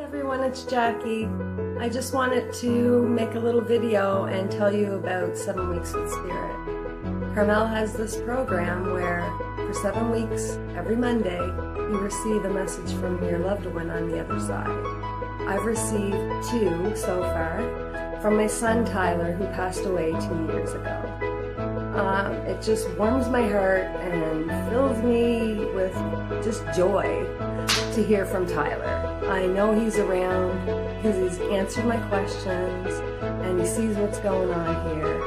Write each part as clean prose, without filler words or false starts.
Everyone, it's Jackie. I just wanted to make a little video and tell you about 7 Weeks with Spirit. Carmel has this program where for 7 weeks, every Monday, you receive a message from your loved one on the other side. I've received 2 so far from my son Tyler, who passed away 2 years ago. It just warms my heart and fills me with just joy to hear from Tyler. I know he's around because he's answered my questions and he sees what's going on here,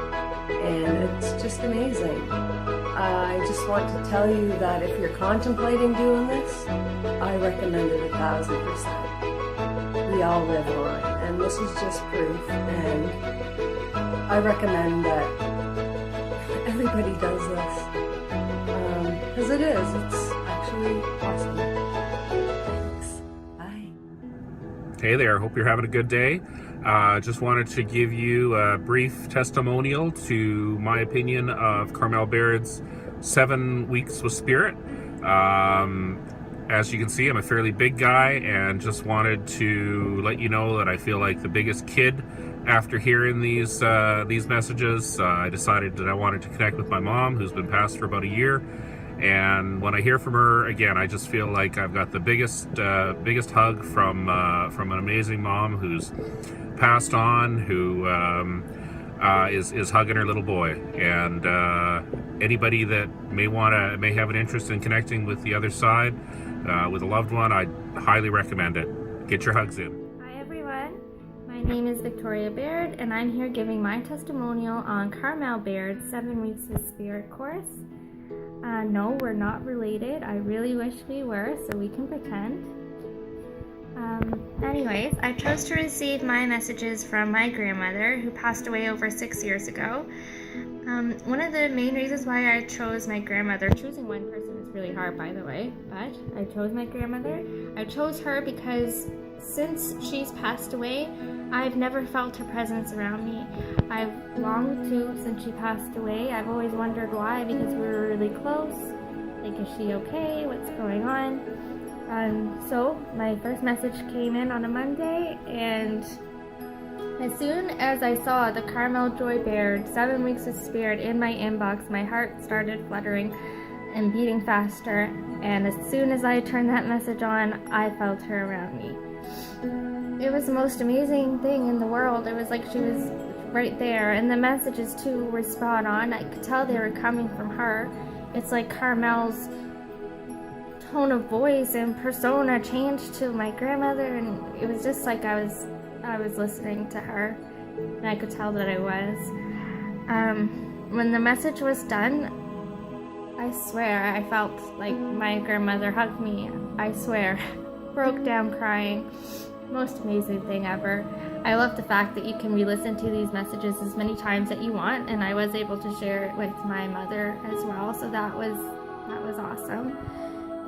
and it's just amazing. I just want to tell you that if you're contemplating doing this, I recommend it 1000%. We all live on, and this is just proof, and I recommend that everybody does this, because it's actually awesome. Hey there, hope you're having a good day. Just wanted to give you a brief testimonial to my opinion of Carmel Baird's 7 Weeks with Spirit. As you can see, I'm a fairly big guy, and just wanted to let you know that I feel like the biggest kid after hearing these messages. I decided that I wanted to connect with my mom, who's been passed for about a year. And when I hear from her again, I just feel like I've got the biggest hug from an amazing mom who's passed on, who is hugging her little boy. And anybody that may have an interest in connecting with the other side, with a loved one, I highly recommend it. Get your hugs in. Hi everyone, my name is Victoria Baird, and I'm here giving my testimonial on Carmel Baird's 7 Weeks with Spirit course. No, we're not related. I really wish we were, so we can pretend. Anyways, I chose to receive my messages from my grandmother, who passed away over 6 years ago. One of the main reasons why I chose my grandmother, choosing one person is really hard, by the way, but I chose my grandmother. I chose her because since she's passed away, I've never felt her presence around me. I've longed to since she passed away. I've always wondered why, because we were really close. Like, is she okay? What's going on? So my first message came in on a Monday, and as soon as I saw the Carmel Joy Baird 7 Weeks with Spirit in my inbox, my heart started fluttering and beating faster. And as soon as I turned that message on, I felt her around me. It was the most amazing thing in the world. It was like she was right there, and the messages too were spot on. I could tell they were coming from her. It's like Carmel's tone of voice and persona changed to my grandmother, and it was just like I was listening to her, and I could tell that I was. When the message was done, I swear I felt like my grandmother hugged me. I swear. Broke down crying. Most amazing thing ever. I love the fact that you can re-listen to these messages as many times that you want, and I was able to share it with my mother as well, so that was awesome.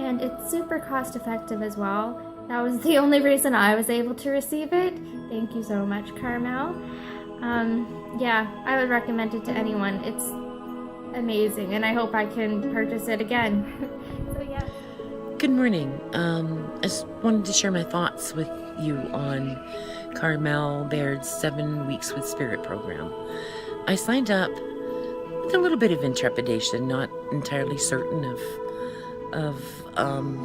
And it's super cost effective as well. That was the only reason I was able to receive it. Thank you so much, Carmel. Yeah, I would recommend it to anyone. It's amazing, and I hope I can purchase it again. So yeah. Good morning. I just wanted to share my thoughts with you on Carmel Baird's 7 Weeks with Spirit program. I signed up with a little bit of intrepidation, not entirely certain of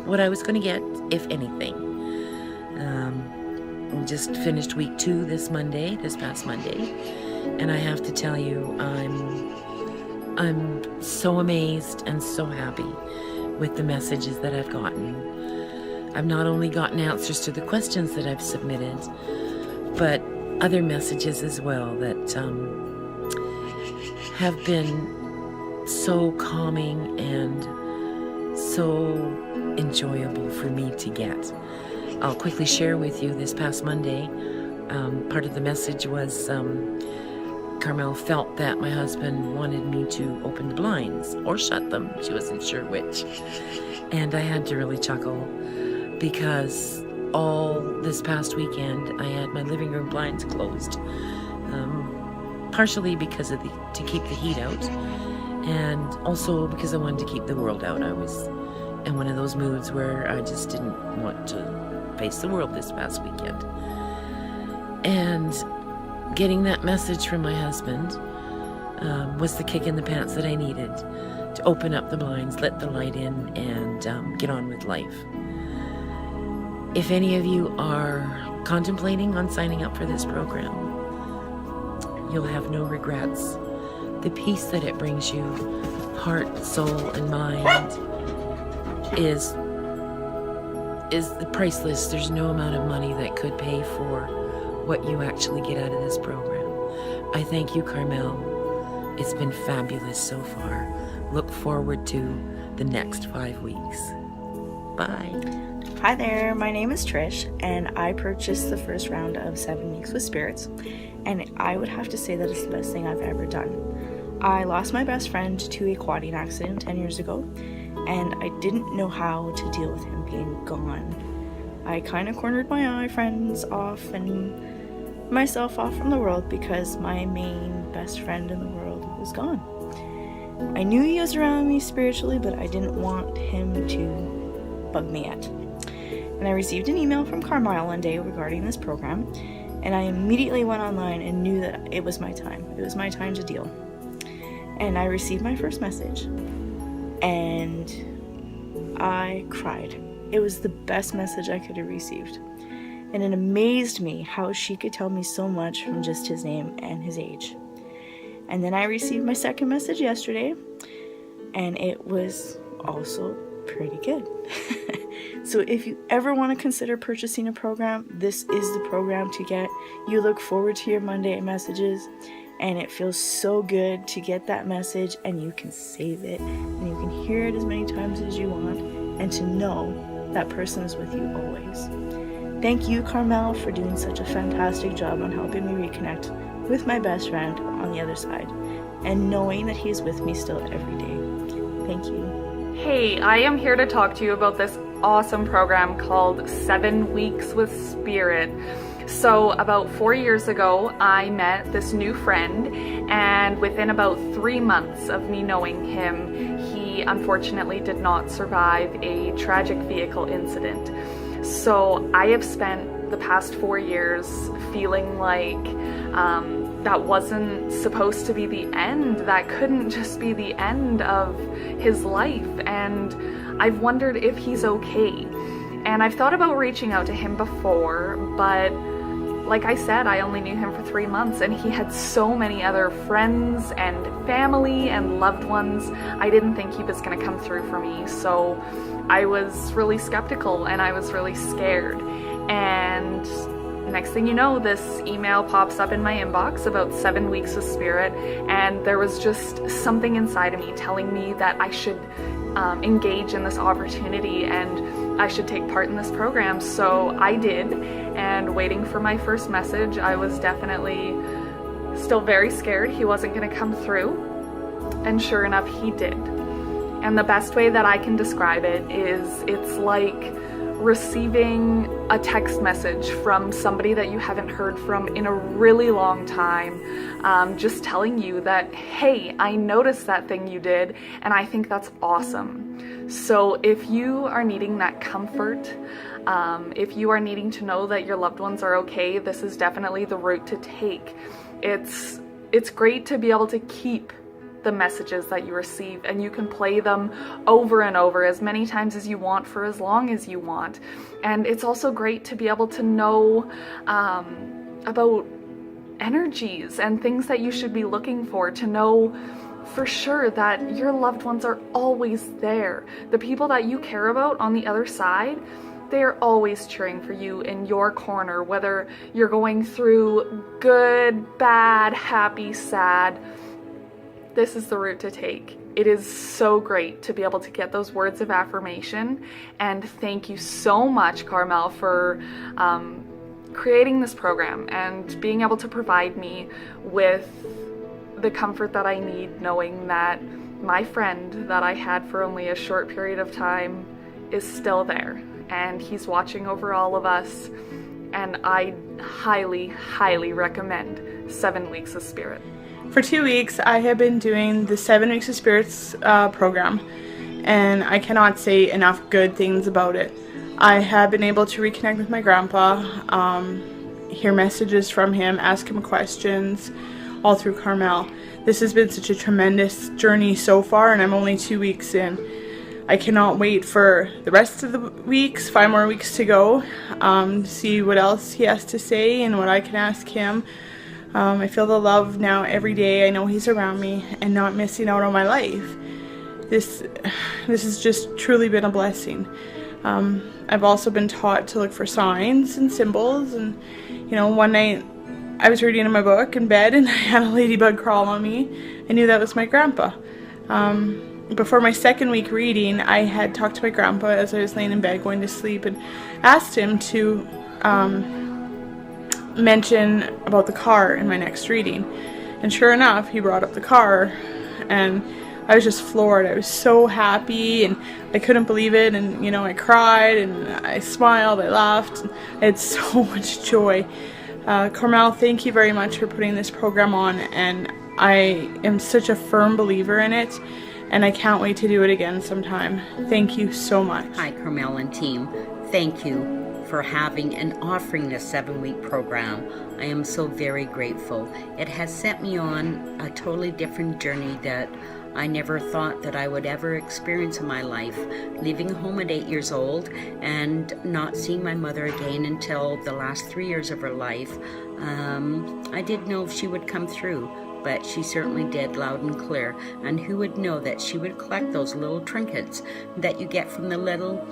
what I was going to get, if anything. Just finished week 2 this past Monday, and I have to tell you, I'm so amazed and so happy with the messages that I've gotten. I've not only gotten answers to the questions that I've submitted, but other messages as well that have been so calming and so enjoyable for me to get. I'll quickly share with you this past Monday. Part of the message was Carmel felt that my husband wanted me to open the blinds or shut them. She wasn't sure which. And I had to really chuckle because all this past weekend I had my living room blinds closed. Partially because of to keep the heat out, and also because I wanted to keep the world out. I was in one of those moods where I just didn't want to face the world this past weekend. And getting that message from my husband was the kick in the pants that I needed to open up the blinds, let the light in, and get on with life. If any of you are contemplating on signing up for this program, you'll have no regrets. The peace that it brings you, heart, soul, and mind, is priceless. There's no amount of money that could pay for what you actually get out of this program. I thank you, Carmel. It's been fabulous so far. Look forward to the next 5 weeks. Bye. Hi there, my name is Trish, and I purchased the first round of 7 Weeks with Spirits, and I would have to say that it's the best thing I've ever done. I lost my best friend to a quadding accident 10 years ago, and I didn't know how to deal with him being gone. I kind of cornered my friends off and myself off from the world because my main best friend in the world was gone. I knew he was around me spiritually, but I didn't want him to bug me yet. And I received an email from Carmel one day regarding this program, and I immediately went online and knew that it was my time. It was my time to deal. And I received my first message, and I cried. It was the best message I could have received. And it amazed me how she could tell me so much from just his name and his age. And then I received my second message yesterday, and it was also pretty good. So if you ever want to consider purchasing a program, this is the program to get. You look forward to your Monday messages, and it feels so good to get that message, and you can save it, and you can hear it as many times as you want, and to know that person is with you always. Thank you, Carmel, for doing such a fantastic job on helping me reconnect with my best friend on the other side, and knowing that he is with me still every day. Thank you. Hey, I am here to talk to you about this awesome program called 7 Weeks with Spirit. So about 4 years ago, I met this new friend, and within about 3 months of me knowing him, he unfortunately did not survive a tragic vehicle incident. So I have spent the past 4 years feeling like that wasn't supposed to be the end. That couldn't just be the end of his life. And I've wondered if he's okay. And I've thought about reaching out to him before, but like I said, I only knew him for 3 months, and he had so many other friends and family and loved ones. I didn't think he was going to come through for me. So I was really skeptical, and I was really scared. And next thing you know, this email pops up in my inbox about 7 Weeks with Spirit, and there was just something inside of me telling me that I should engage in this opportunity and I should take part in this program. So I did, and waiting for my first message, I was definitely still very scared he wasn't going to come through, and sure enough, he did. And the best way that I can describe it is it's like receiving a text message from somebody that you haven't heard from in a really long time, just telling you that, hey, I noticed that thing you did, and I think that's awesome. So if you are needing that comfort, if you are needing to know that your loved ones are okay, this is definitely the route to take. It's great to be able to keep the messages that you receive, and you can play them over and over as many times as you want for as long as you want. And it's also great to be able to know about energies and things that you should be looking for, to know for sure that your loved ones are always there. The people that you care about on the other side, they are always cheering for you in your corner, whether you're going through good, bad, happy, sad. This is the route to take. It is so great to be able to get those words of affirmation, and thank you so much, Carmel, for creating this program and being able to provide me with the comfort that I need, knowing that my friend that I had for only a short period of time is still there, and he's watching over all of us, and I highly, highly recommend 7 Weeks of Spirit. For 2 weeks, I have been doing the 7 Weeks of Spirits program, and I cannot say enough good things about it. I have been able to reconnect with my grandpa, hear messages from him, ask him questions, all through Carmel. This has been such a tremendous journey so far, and I'm only 2 weeks in. I cannot wait for the rest of the weeks, 5 more weeks to go, to see what else he has to say and what I can ask him. I feel the love now every day. I know he's around me and not missing out on my life. This has just truly been a blessing. I've also been taught to look for signs and symbols, and one night I was reading in my book in bed and I had a ladybug crawl on me. I knew that was my grandpa. Before my 2nd week reading, I had talked to my grandpa as I was laying in bed going to sleep and asked him to mention about the car in my next reading. And sure enough, he brought up the car, and I was just floored. I was so happy and I couldn't believe it, and I cried and I smiled, I laughed, and I had so much joy. Carmel, thank you very much for putting this program on, and I am such a firm believer in it, and I can't wait to do it again sometime. Thank you so much. Hi, Carmel and team. Thank you for having and offering this 7-week program. I am so very grateful. It has set me on a totally different journey that I never thought that I would ever experience in my life. Leaving home at 8 years old and not seeing my mother again until the last 3 years of her life. I didn't know if she would come through, but she certainly did, loud and clear. And who would know that she would collect those little trinkets that you get from the little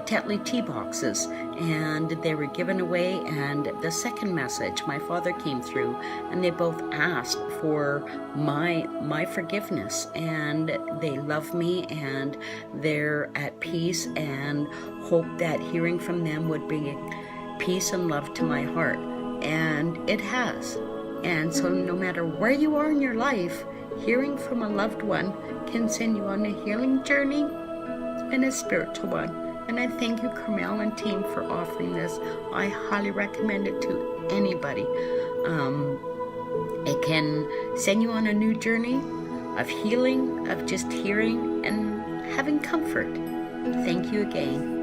Tetley tea boxes, and they were given away. And the second message, my father came through, and they both asked for my forgiveness, and they love me and they're at peace, and hope that hearing from them would bring peace and love to my heart, and it has. And so no matter where you are in your life, hearing from a loved one can send you on a healing journey and a spiritual one. And I thank you, Carmel and team, for offering this. I highly recommend it to anybody. It can send you on a new journey of healing, of just hearing and having comfort. Thank you again.